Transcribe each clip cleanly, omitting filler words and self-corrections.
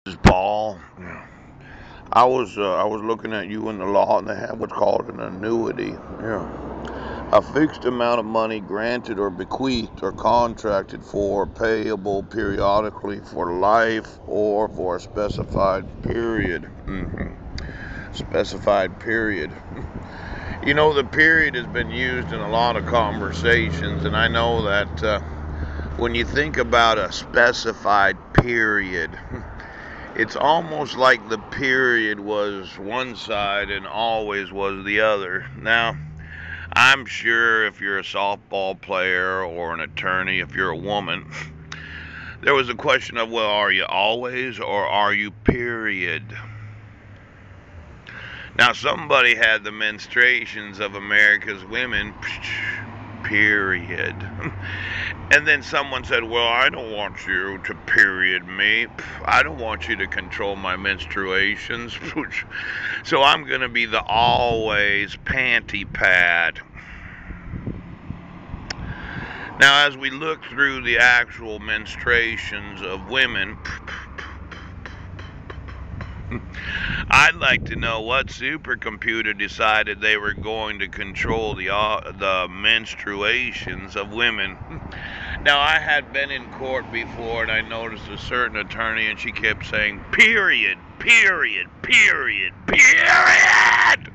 This is Paul. I was looking at you in the law, and they have what's called an annuity. A fixed amount of money granted or bequeathed or contracted for, payable periodically for life or for a specified period. Specified period. You know, the period has been used in a lot of conversations, and I know that when you think about a specified period, it's almost like the period was one side and always was the other. Now, I'm sure if you're a softball player or an attorney, if you're a woman, there was a question of, well, are you always or are you period? Now, somebody had the menstruations of America's women, period. And then someone said, well, I don't want you to period me. I don't want you to control my menstruations. So I'm going to be the always panty pad. Now, as we look through the actual menstruations of women, I'd like to know what supercomputer decided they were going to control the menstruations of women. Now, I had been in court before, and I noticed a certain attorney, and she kept saying, period, period, period, period.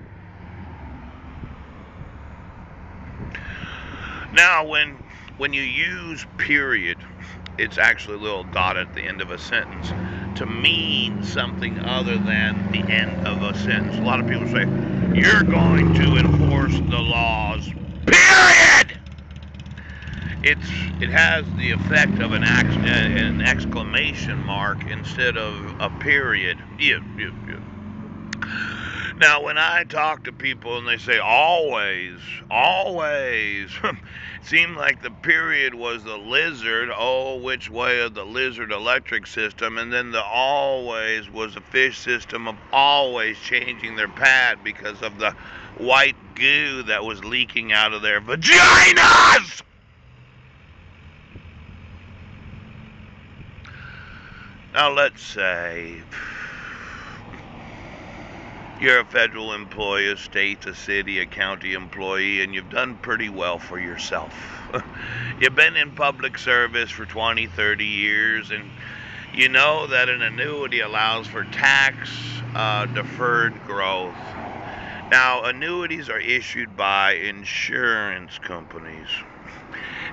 Now, when you use period, it's actually a little dot at the end of a sentence to mean something other than the end of a sentence. A lot of people say, you're going to enforce the laws, period. It has the effect of an exclamation mark instead of a period. Yeah. Now, when I talk to people and they say always, always, it seemed like the period was the lizard, which way of the lizard electric system, and then the always was the fish system of always changing their pad because of the white goo that was leaking out of their vaginas! Now, let's say you're a federal employee, a state, a city, a county employee, and you've done pretty well for yourself. You've been in public service for 20, 30 years, and you know that an annuity allows for tax deferred growth. Now, annuities are issued by insurance companies.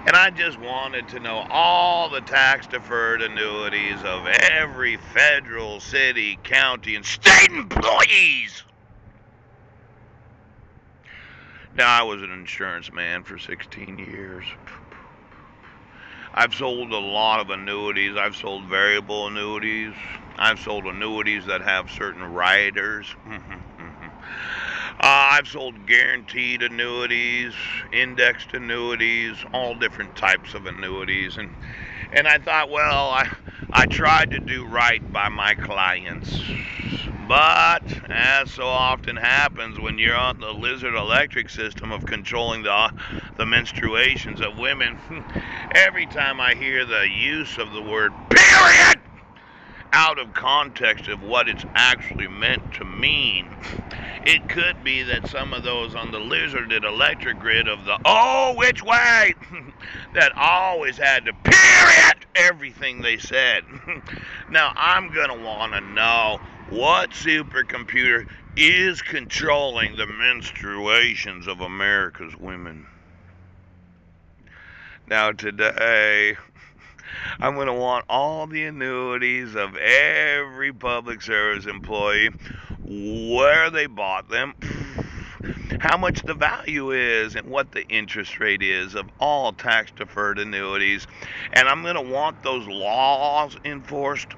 And I just wanted to know all the tax-deferred annuities of every federal, city, county, and state employees. Now, I was an insurance man for 16 years. I've sold a lot of annuities. I've sold variable annuities. I've sold annuities that have certain riders. I've sold guaranteed annuities, indexed annuities, all different types of annuities. And I thought, well, I tried to do right by my clients. But, as so often happens when you're on the lizard electric system of controlling the menstruations of women, every time I hear the use of the word period out of context of what it's actually meant to mean, it could be that some of those on the lizarded electric grid of the which way that always had to period everything they said. Now, I'm going to want to know what supercomputer is controlling the menstruations of America's women. Now, today, I'm going to want all the annuities of every public service employee, where they bought them, how much the value is, and what the interest rate is of all tax-deferred annuities. And I'm going to want those laws enforced